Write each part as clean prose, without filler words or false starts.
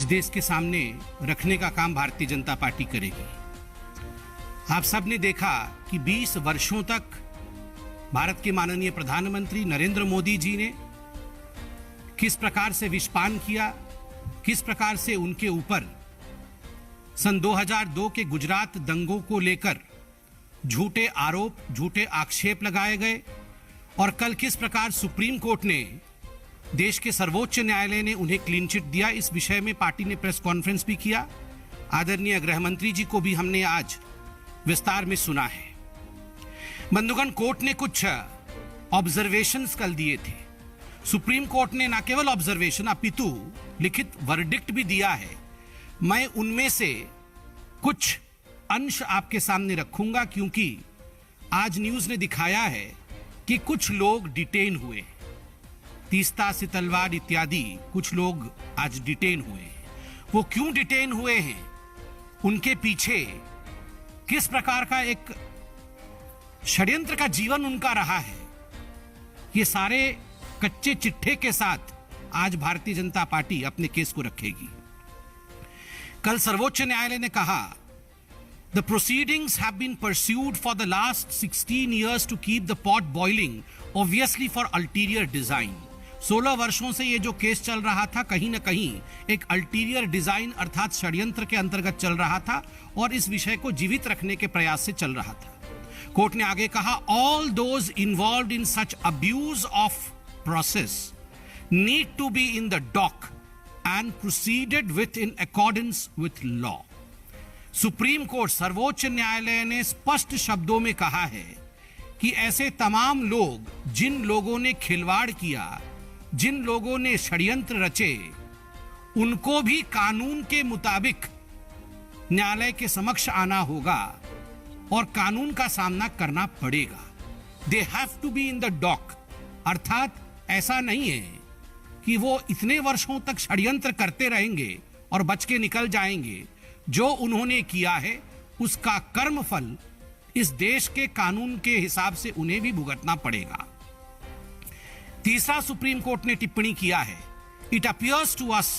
देश के सामने रखने का काम भारतीय जनता पार्टी करेगी। आप सब ने देखा कि 20 वर्षों तक भारत के माननीय प्रधानमंत्री नरेंद्र मोदी जी ने किस प्रकार से विषपान किया, किस प्रकार से उनके ऊपर सन 2002 के गुजरात दंगों को लेकर झूठे आरोप, झूठे आक्षेप लगाए गए और कल किस प्रकार सुप्रीम कोर्ट ने, देश के सर्वोच्च न्यायालय ने उन्हें क्लीन चिट दिया। इस विषय में पार्टी ने प्रेस कॉन्फ्रेंस भी किया। आदरणीय गृह मंत्री जी को भी हमने आज विस्तार में सुना है। बंधुगण, कोर्ट ने कुछ ऑब्जर्वेशंस कल दिए थे। सुप्रीम कोर्ट ने न केवल ऑब्जर्वेशन अपितु लिखित वर्डिक्ट भी दिया है। मैं उनमें से कुछ अंश आपके सामने रखूंगा क्योंकि आज न्यूज ने दिखाया है कि कुछ लोग डिटेन हुए, तीस्ता से तलवार इत्यादि कुछ लोग आज डिटेन हुए हैं। वो क्यों डिटेन हुए हैं, उनके पीछे किस प्रकार का एक षड्यंत्र का जीवन उनका रहा है, ये सारे कच्चे चिट्ठे के साथ आज भारतीय जनता पार्टी अपने केस को रखेगी। कल सर्वोच्च न्यायालय ने कहा, The proceedings have been pursued for the last 16 years to keep the pot boiling, obviously for ulterior design. 16 वर्षों से ये जो केस चल रहा था कहीं ना कहीं एक अल्टीरियर डिजाइन अर्थात षड्यंत्र के अंतर्गत चल रहा था और इस विषय को जीवित रखने के प्रयास से चल रहा था। कोर्ट ने आगे कहा, all those involved in such abuse of process need to be in the dock and proceeded with in accordance with law. Supreme court, सर्वोच्च न्यायालय ने स्पष्ट शब्दों में कहा है कि ऐसे तमाम लोग, जिन लोगों ने खिलवाड़ किया, जिन लोगों ने षड्यंत्र रचे, उनको भी कानून के मुताबिक न्यायालय के समक्ष आना होगा और कानून का सामना करना पड़ेगा। They have to be in the dock, अर्थात ऐसा नहीं है कि वो इतने वर्षों तक षड्यंत्र करते रहेंगे और बच के निकल जाएंगे। जो उन्होंने किया है उसका कर्मफल इस देश के कानून के हिसाब से उन्हें भी भुगतना पड़ेगा। तीसरा, सुप्रीम कोर्ट ने टिप्पणी किया है, it appears to us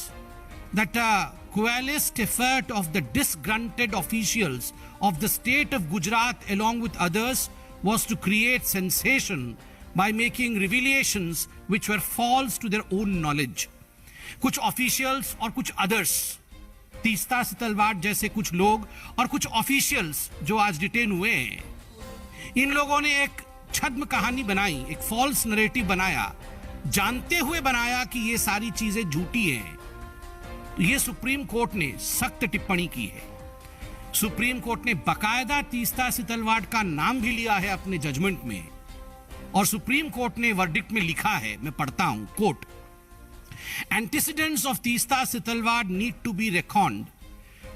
that coalesced effort of the disgruntled officials of the state of Gujarat along with others was to create sensation by making revelations which were false to their own knowledge. कुछ officials और कुछ others, Teesta से तलवार जैसे कुछ लोग और कुछ ऑफिशियल्स जो आज डिटेन हुए हैं, इन लोगों ने एक छद्म कहानी बनाई, एक फॉल्स नरेटिव बनाया, जानते हुए बनाया कि ये सारी चीजें झूठी हैं। तो ये सुप्रीम कोर्ट ने सख्त टिप्पणी की है। सुप्रीम कोर्ट ने बकायदा तीस्ता से तलवार का नाम भी लिया है अपने जजमेंट में और सुप्रीम कोर्ट ने वर्डिक्ट में लिखा है, मैं पढ़ता हूं, court, antecedents of Teesta Sitalwar need to be reckoned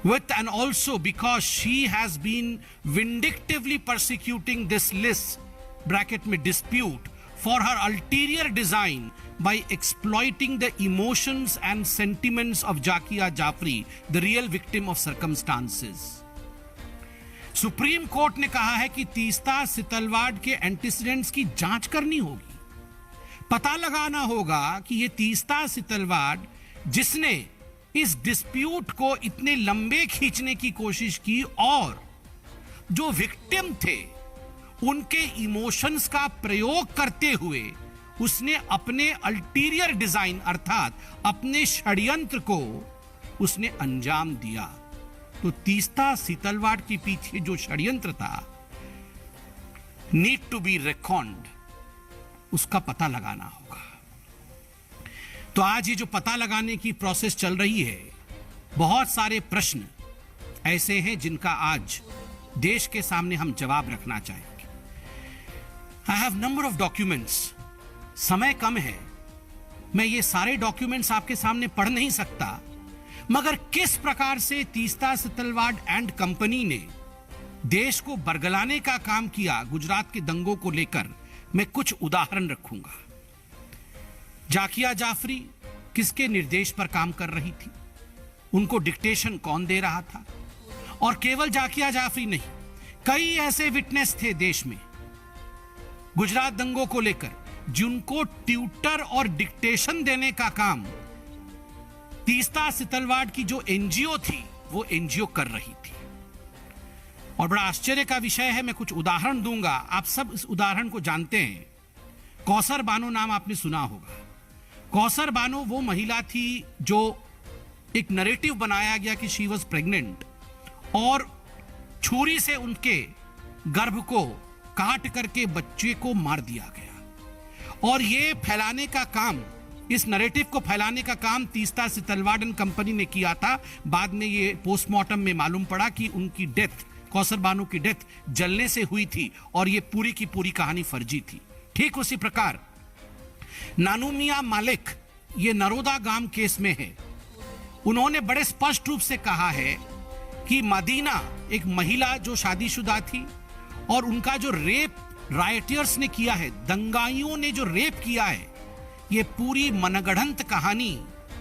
with, and also because she has been vindictively persecuting this list bracket में dispute for her ulterior design by exploiting the emotions and sentiments of Zakia Jafri, the real victim of circumstances. Supreme court ने कहा है कि तीस्ता सितलवाड़ के antecedents की जांच करनी होगी, पता लगाना होगा कि ये तीस्ता सितलवाड़ जिसने इस डिस्प्यूट को इतने लंबे खींचने की कोशिश की और जो विक्टिम थे उनके इमोशंस का प्रयोग करते हुए उसने अपने अल्टीरियर डिजाइन अर्थात अपने षड्यंत्र को उसने अंजाम दिया। तो तीस्ता सितलवाड़ के पीछे जो षड्यंत्र था, नीड टू बी रेकॉन्ड, उसका पता लगाना होगा। तो आज ये जो पता लगाने की प्रोसेस चल रही है, बहुत सारे प्रश्न ऐसे हैं जिनका आज देश के सामने हम जवाब रखना चाहेंगे। I have number of documents, समय कम है, मैं ये सारे डॉक्यूमेंट्स आपके सामने पढ़ नहीं सकता, मगर किस प्रकार से तीस्ता सितलवाड़ एंड कंपनी ने देश को बरगलाने का काम किया गुजरात के दंगों को लेकर, मैं कुछ उदाहरण रखूंगा। जाकिया जाफरी किसके निर्देश पर काम कर रही थी, उनको डिक्टेशन कौन दे रहा था, और केवल जाकिया जाफरी नहीं, कई ऐसे विटनेस थे देश में गुजरात दंगों को लेकर जिनको ट्यूटर और डिक्टेशन देने का काम तीस्ता सितलवाड़ की जो एनजीओ थी वो एनजीओ कर रही थी। और बड़ा आश्चर्य का विषय है, मैं कुछ उदाहरण दूंगा, आप सब इस उदाहरण को जानते हैं। कौसर बानो नाम आपने सुना होगा। कौसर बानो वो महिला थी जो एक नरेटिव बनाया गया कि शी वॉज प्रेग्नेंट और छुरी से उनके गर्भ को काट करके बच्चे को मार दिया गया। और ये फैलाने का काम, इस नरेटिव को फैलाने का काम तीस्ता सितलवाड़ एंड कंपनी ने किया था। बाद में ये पोस्टमार्टम में मालूम पड़ा कि उनकी डेथ, कौसर बानो की डेथ जलने से हुई थी और ये पूरी की पूरी कहानी फर्जी थी। ठीक उसी प्रकार नानूमिया मालिक, ये नरोदा गांव केस में है, उन्होंने बड़े स्पष्ट रूप से कहा है कि मदीना एक महिला जो शादीशुदा थी और उनका जो रेप राइटियर्स ने किया है, दंगाइयों ने जो रेप किया है, ये पूरी मनगढ़ंत कहानी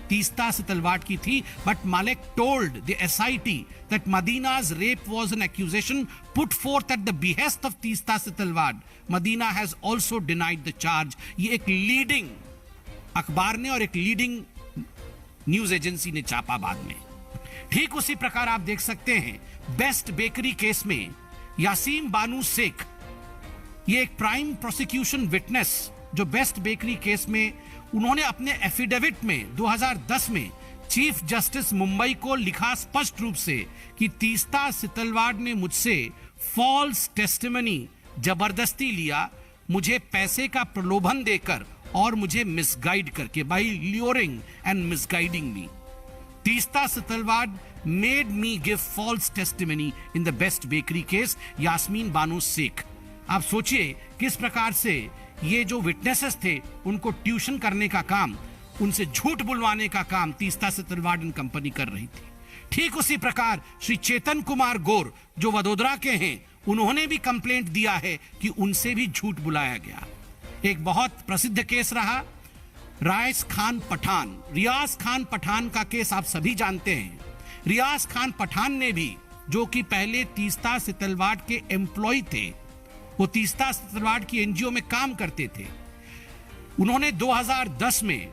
तीस्ता सितलवाड़ की थी। बट मालिक told the SIT that Madina's rape was an accusation put forth at the behest of Teesta Setalvad. Madina has also denied the charge. ये एक लीडिंग अखबार ने और एक लीडिंग न्यूज एजेंसी ने छापा बाद में। ठीक उसी प्रकार आप देख सकते हैं बेस्ट बेकरी केस में यासीम बानू शेख, ये एक प्राइम प्रोसिक्यूशन विटनेस जो बेस्ट बेकरी केस में, उन्होंने अपने एफिडेविट में 2010 में चीफ जस्टिस मुंबई को लिखा स्पष्ट रूप से कि तीस्ता सितलवाड़ ने मुझसे फॉल्स टेस्टिमनी जबरदस्ती लिया, मुझे पैसे का प्रलोभन देकर और मुझे मिसगाइड करके, by luring and misguiding me. Teesta Setalvad made me give false testimony in the Best Bakery case, Yasmeen Bano Sheikh. आप सोचिए किस प्रकार से ये जो विटनेसेस थे उनको ट्यूशन करने का काम, उनसे झूठ बुलवाने का काम तीस्ता सितलवाड़ एंड कंपनी कर रही थी। ठीक उसी प्रकार श्री चेतन कुमार गौर जो वडोदरा के हैं, उन्होंने भी कंप्लेंट दिया है कि उनसे भी झूठ बुलाया गया। एक बहुत प्रसिद्ध केस रहा रियाज खान पठान। रियाज खान पठान का केस आप सभी जानते हैं। रियाज खान पठान ने भी, जो कि पहले तीस्ता सितलवाड़ के एम्प्लॉय थे, वो तीस्ता सितलवाड़ की एनजीओ में काम करते थे, उन्होंने 2010 में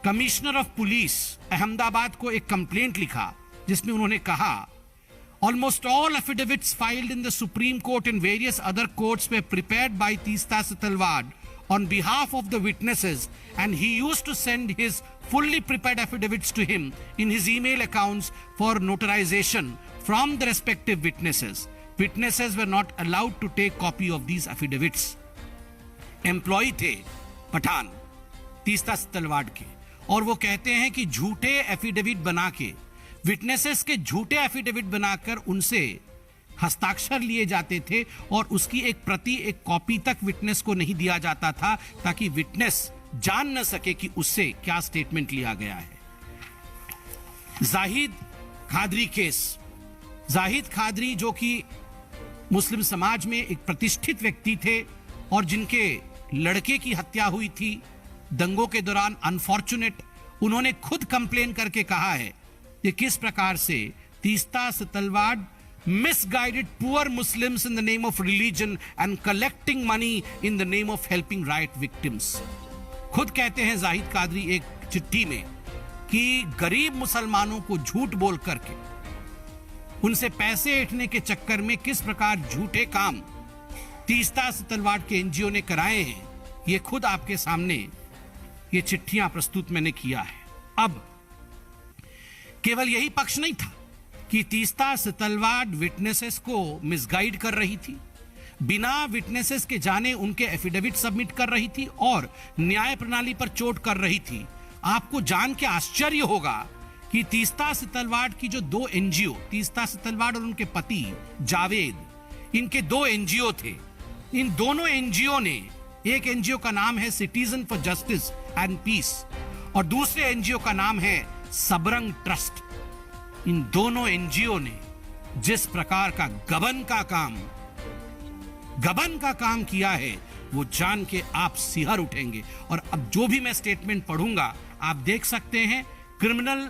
कमिश्नर ऑफ पुलिस अहमदाबाद को एक कंप्लेंट लिखा जिसमें उन्होंने कहा almost all affidavits filed in the Supreme Court and various other courts were prepared by Teesta Setalvad on behalf of the witnesses, and he used to send his fully prepared affidavits to him in his email accounts for notarization from the respective witnesses. Witnesses were not allowed to take copy of these affidavits. Employee थे पठान तीस्ता सितलवाड़ के, और वो कहते हैं कि झूठे affidavit बना के, विटनेसेस के झूठे एफिडेविट बनाकर उनसे हस्ताक्षर लिए जाते थे और उसकी एक प्रति, एक कॉपी तक विटनेस को नहीं दिया जाता था ताकि विटनेस जान न सके कि उससे क्या स्टेटमेंट लिया गया है। जाहिद खादरी केस, जाहिद खादरी जो कि मुस्लिम समाज में एक प्रतिष्ठित व्यक्ति थे और जिनके लड़के की हत्या हुई थी दंगों के दौरान, अनफॉर्चुनेट, उन्होंने खुद कंप्लेन करके कहा है कि किस प्रकार से Teesta Setalvad misguided poor Muslims in the name of religion and collecting money in the name of helping riot victims. खुद कहते हैं जाहिद कादरी एक चिट्ठी में कि गरीब मुसलमानों को झूठ बोल करके उनसे पैसे ऐंठने के चक्कर में किस प्रकार झूठे काम तीस्ता सितलवाड़ के एनजीओ ने कराए हैं, ये खुद आपके सामने ये चिट्ठियां प्रस्तुत मैंने किया है। अब केवल यही पक्ष नहीं था कि तीस्ता सितलवाड़ विटनेसेस को मिसगाइड कर रही थी, बिना विटनेसेस के जाने उनके एफिडेविट सबमिट कर रही थी और न्याय प्रणाली पर चोट कर रही थी। आपको जान के आश्चर्य होगा कि तीस्ता सितलवाड़ की जो दो एनजीओ, तीस्ता सितलवाड़ और उनके पति जावेद, इनके दो एनजीओ थे। इन दोनों एनजीओ ने, एक एनजीओ का नाम है citizen for justice and peace और दूसरे एनजीओ का नाम है सबरंग ट्रस्ट। इन दोनों एनजीओ ने जिस प्रकार का गबन का काम किया है वो जान के आप सिहर उठेंगे। और अब जो भी मैं स्टेटमेंट पढ़ूंगा आप देख सकते हैं, क्रिमिनल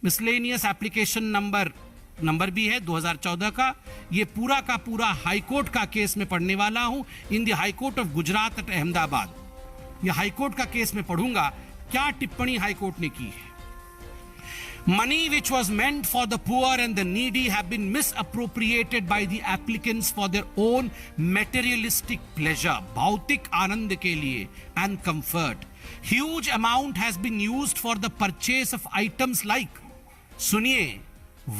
मिसलेनियस एप्लीकेशन नंबर भी है 2014 का। ये पूरा का पूरा हाईकोर्ट का केस में पढ़ने वाला हूं, in the high court of Gujarat at Ahmedabad. ये हाईकोर्ट का केस में पढ़ूंगा क्या टिप्पणी हाईकोर्ट ने की है। Money which was meant for the poor and the needy have been misappropriated by the applicants for their own materialistic pleasure, भौतिक आनंद के लिए and comfort. Huge amount has been used for the purchase of items like, सुनिए,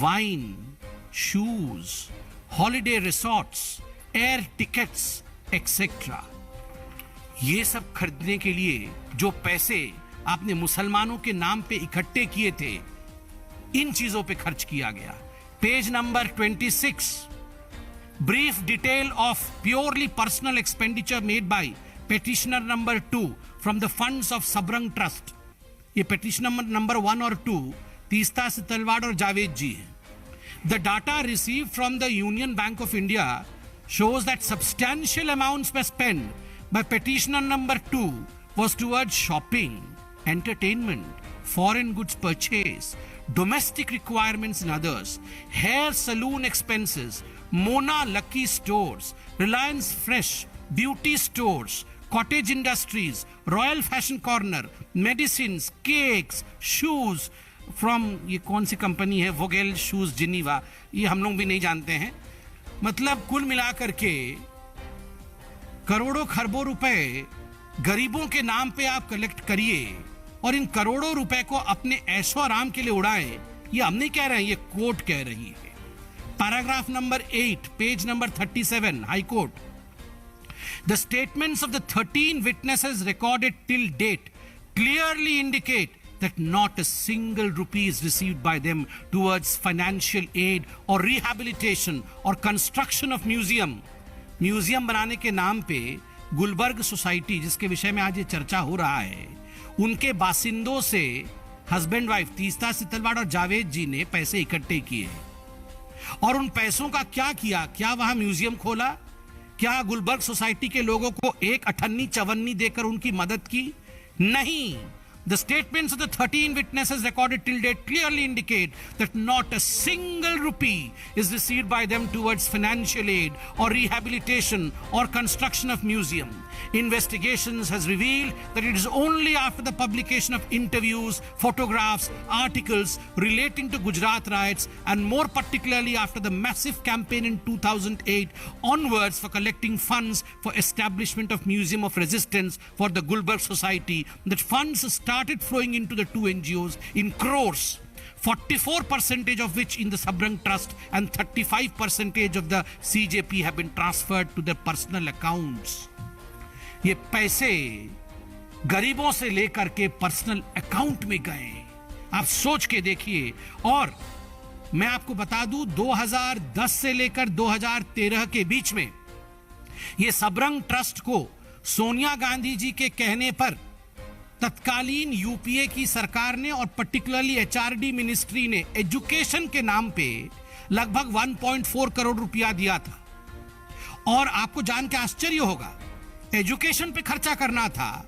wine, shoes, holiday resorts, air tickets, etc. ये सब खरीदने के लिए जो पैसे आपने मुसलमानों के नाम पे इकट्ठे किए थे, इन चीजों पे खर्च किया गया. Page number 26, brief detail of purely personal expenditure made by petitioner number 2 from the funds of Sabrang trust. ये पेटिशनर नंबर 1 और 2 तीस्ता सितलवाड़ और जावेद जी हैं. The data receive from the union bank of India shows that substantial amounts were spent by petitioner number 2 was towards shopping, entertainment, foreign goods purchase, domestic requirements and others, hair salon expenses, Mona Lucky stores, Reliance Fresh, beauty stores, cottage industries, Royal Fashion Corner, medicines, cakes, shoes from ये कौन सी company है, Vogel shoes Geneva, ये हम लोग भी नहीं जानते हैं. मतलब कुल मिलाकर के करोड़ों खरबों रुपए गरीबों के नाम पे आप कलेक्ट करिए और इन करोड़ों रुपए को अपने ऐशो आराम के लिए उड़ाएं. ये हम नहीं कह रहे हैं, ये कोर्ट कह रही है. Paragraph number 8, page number 37, high court. The statements of the 13 witnesses recorded till date clearly indicate that not a single rupee is received by them towards financial aid or rehabilitation or construction of museum. Museum बनाने के नाम पे Gulberg society, जिसके विषय में आज ये चर्चा हो रहा है, उनके बासिंदों से हस्बैंड वाइफ तीस्ता सितलवाड़ और जावेद जी ने पैसे इकट्ठे किए और उन पैसों का क्या किया? क्या वहां म्यूजियम खोला? क्या गुलबर्ग सोसाइटी के लोगों को एक अठन्नी चवन्नी देकर उनकी मदद की? नहीं. The statements of the 13 witnesses recorded till date clearly indicate that not a single rupee is received by them towards financial aid or rehabilitation or construction of museum. Investigations has revealed that it is only after the publication of interviews, photographs, articles relating to Gujarat riots and more particularly after the massive campaign in 2008 onwards for collecting funds for establishment of Museum of Resistance for the Gulbarg Society that funds started flowing into the two NGOs in crores, 44% of which in the Sabrang Trust and 35% of the CJP have been transferred to their personal accounts. ये पैसे गरीबों से लेकर के personal account में गए. आप सोच के देखिए. और मैं आपको बता दूं, 2010 से लेकर 2013 के बीच में ये सबरंग ट्रस्ट को सोनिया गांधी जी के कहने पर तत्कालीन यूपीए की सरकार ने और पर्टिकुलरली एचआरडी मिनिस्ट्री ने एजुकेशन के नाम पे लगभग 1.4 करोड़ रुपया दिया था. और आपको जान के आश्चर्य होगा, एजुकेशन पे खर्चा करना था,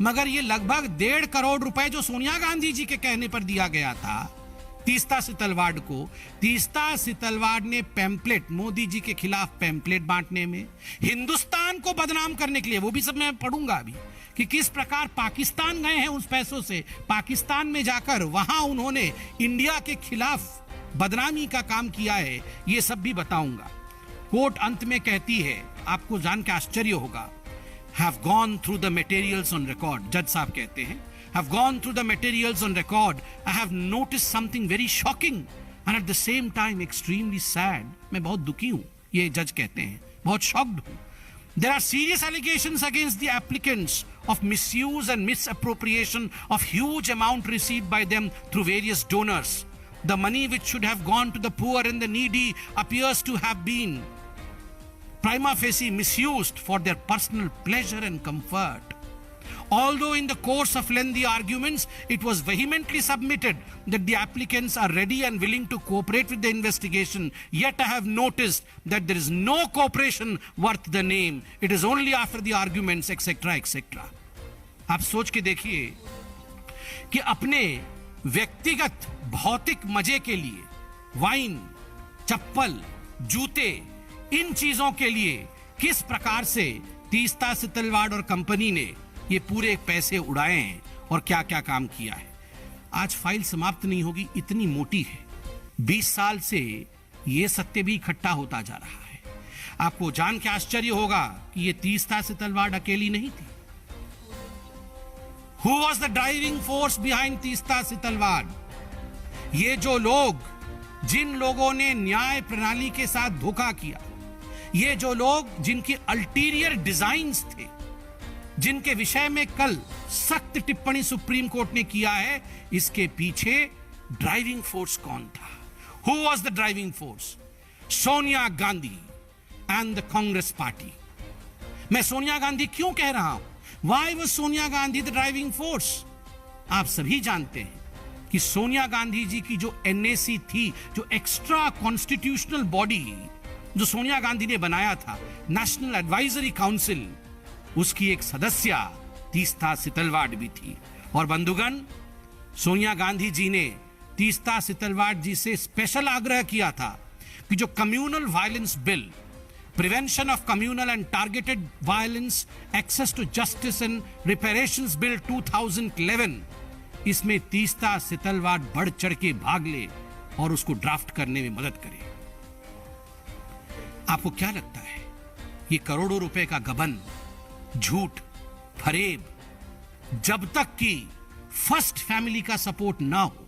मगर ये लगभग 1.5 करोड़ रुपए जो सोनिया गांधी जी के कहने पर दिया गया था तीस्ता सितलवाड़ को, तीस्ता सितलवाड़ ने पैम्पलेट, मोदी जी के खिलाफ पैम्पलेट बांटने में, हिंदुस्तान को बदनाम करने के लिए, वो भी सब मैं पढ़ूंगा अभी कि किस प्रकार पाकिस्तान गए हैं उस पैसों से, पाकिस्तान में जाकर वहां उन्होंने इंडिया के खिलाफ बदनामी का काम किया है, ये सब भी बताऊंगा. कोर्ट अंत में कहती है, आपको जान के आश्चर्य होगा, have gone through the materials on record. जज साहब कहते हैं, have gone through the materials on record. I have noticed something very shocking and at the same time extremely sad. मैं बहुत दुखी हूं, ये जज कहते हैं, बहुत shocked हूं. There are serious allegations against the applicants of misuse and misappropriation of huge amount received by them through various donors. The money which should have gone to the poor and the needy appears to have been prima facie misused for their personal pleasure and comfort. Although in the course of lengthy arguments, it was vehemently submitted that the applicants are ready and willing to cooperate with the investigation, yet I have noticed that there is no cooperation worth the name. It is only after the arguments, etc., etc. आप सोच के देखिए कि अपने व्यक्तिगत भौतिक मजे के लिए वाइन, चप्पल, जूते, इन चीजों के लिए किस प्रकार से तीस्ता सितलवाड़ और कंपनी ने ये पूरे पैसे उड़ाए हैं और क्या क्या काम किया है. आज फाइल समाप्त नहीं होगी, इतनी मोटी है। 20 साल से यह सत्य भी इकट्ठा होता जा रहा है। आपको जान के आश्चर्य होगा कि यह तीस्ता से तलवार अकेली नहीं थी। Who was the driving force behind Teesta से तलवार? ये जो लोग, जिन लोगों ने न्याय प्रणाली के साथ धोखा किया, ये जो लोग जिनकी अल्टीरियर डिजाइन्स थे, जिनके विषय में कल सख्त टिप्पणी सुप्रीम कोर्ट ने किया है, इसके पीछे ड्राइविंग फोर्स कौन था? Who was the driving force? Sonia Gandhi and the Congress party. मैं सोनिया गांधी क्यों कह रहा हूं? Why was Sonia Gandhi the driving force? आप सभी जानते हैं कि सोनिया गांधी जी की जो एनएसी थी, जो एक्स्ट्रा कॉन्स्टिट्यूशनल बॉडी जो सोनिया गांधी ने बनाया था, नेशनल एडवाइजरी काउंसिल, उसकी एक सदस्य तीस्ता सितलवाड़ भी थी। और बंधुगण, सोनिया गांधी जी ने तीस्ता सितलवाड़ जी से स्पेशल आग्रह किया था कि जो communal violence bill, prevention of communal and targeted violence, access to justice and reparations bill 2011, इसमें तीस्ता सितलवाड़ बढ़ चढ़ के भाग ले और उसको ड्राफ्ट करने में मदद करे। आपको क्या लगता है, ये करोड़ों रुपए का गबन, झूठ, फरेब, जब तक कि फर्स्ट फैमिली का सपोर्ट ना हो,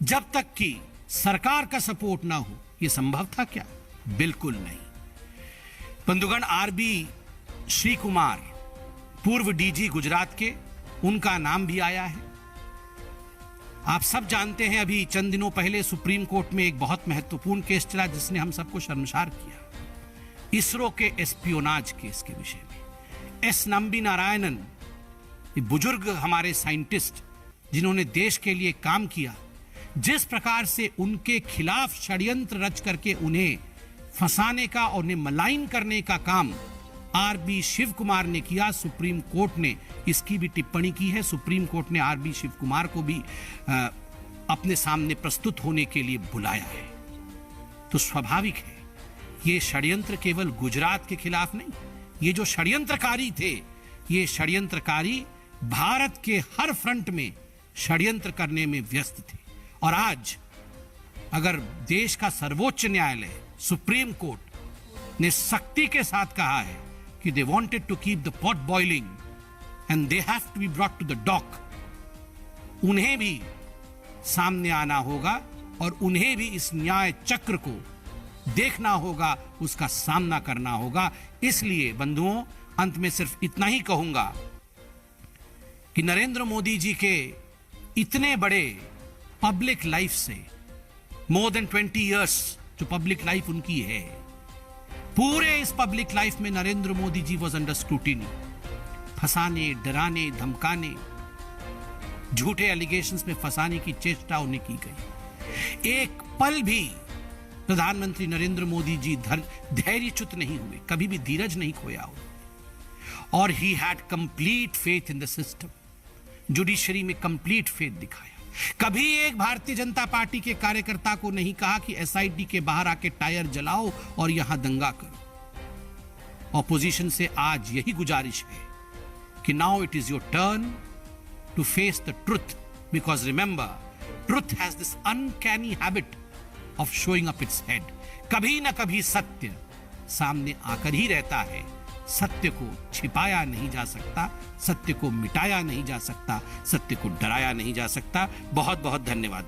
जब तक कि सरकार का सपोर्ट ना हो, यह संभव था क्या? बिल्कुल नहीं। बंधुगण, आरबी श्री कुमार, पूर्व डीजी गुजरात के, उनका नाम भी आया है। आप सब जानते हैं, अभी चंद दिनों पहले सुप्रीम कोर्ट में एक बहुत महत्वपूर्ण केस चला जिसने हम सबको शर्मसार किया, इसरो के एस्पियोनाज केस के विषय में। एस नंबी नारायणन, बुजुर्ग हमारे साइंटिस्ट जिन्होंने देश के लिए काम किया, जिस प्रकार से उनके खिलाफ षड्यंत्र रच करके उन्हें फंसाने का और उन्हें मलाइन करने का काम आरबी शिव कुमार ने किया, सुप्रीम कोर्ट ने इसकी भी टिप्पणी की है। सुप्रीम कोर्ट ने आरबी शिव कुमार को भी अपने सामने प्रस्तुत होने के लिए बुलाया है। तो स्वाभाविक है, ये षड्यंत्र केवल गुजरात के खिलाफ नहीं, ये जो षड्यंत्रकारी थे, ये षड्यंत्रकारी भारत के हर फ्रंट में षड्यंत्र करने में व्यस्त थे। और आज अगर देश का सर्वोच्च न्यायालय सुप्रीम कोर्ट ने सख्ती के साथ कहा है कि they wanted to keep the pot boiling and they have to be brought to the dock, उन्हें भी सामने आना होगा और उन्हें भी इस न्याय चक्र को देखना होगा, उसका सामना करना होगा। इसलिए बंधुओं, अंत में सिर्फ इतना ही कहूंगा कि नरेंद्र मोदी जी के इतने बड़े पब्लिक लाइफ से, मोर देन 20 इयर्स जो पब्लिक लाइफ उनकी है, पूरे इस पब्लिक लाइफ में Narendra Modi ji was under scrutiny. फंसाने, डराने, धमकाने, झूठे एलिगेशंस में फंसाने की चेष्टा उन्हें की गई। एक पल भी प्रधानमंत्री नरेंद्र मोदी जी धैर्यच्युत नहीं हुए, कभी भी धीरज नहीं खोया हो। और he had complete faith in the system, judiciary में कंप्लीट फेथ दिखाया। कभी एक भारतीय जनता पार्टी के कार्यकर्ता को नहीं कहा कि एसआईटी के बाहर आके टायर जलाओ और यहां दंगा करो। ऑपोजिशन से आज यही गुजारिश है कि now it is your turn to face the truth, because remember, truth has this uncanny habit of showing up its head. कभी ना कभी सत्य सामने आकर ही रहता है। सत्य को छिपाया नहीं जा सकता, सत्य को मिटाया नहीं जा सकता, सत्य को डराया नहीं जा सकता। बहुत बहुत धन्यवाद।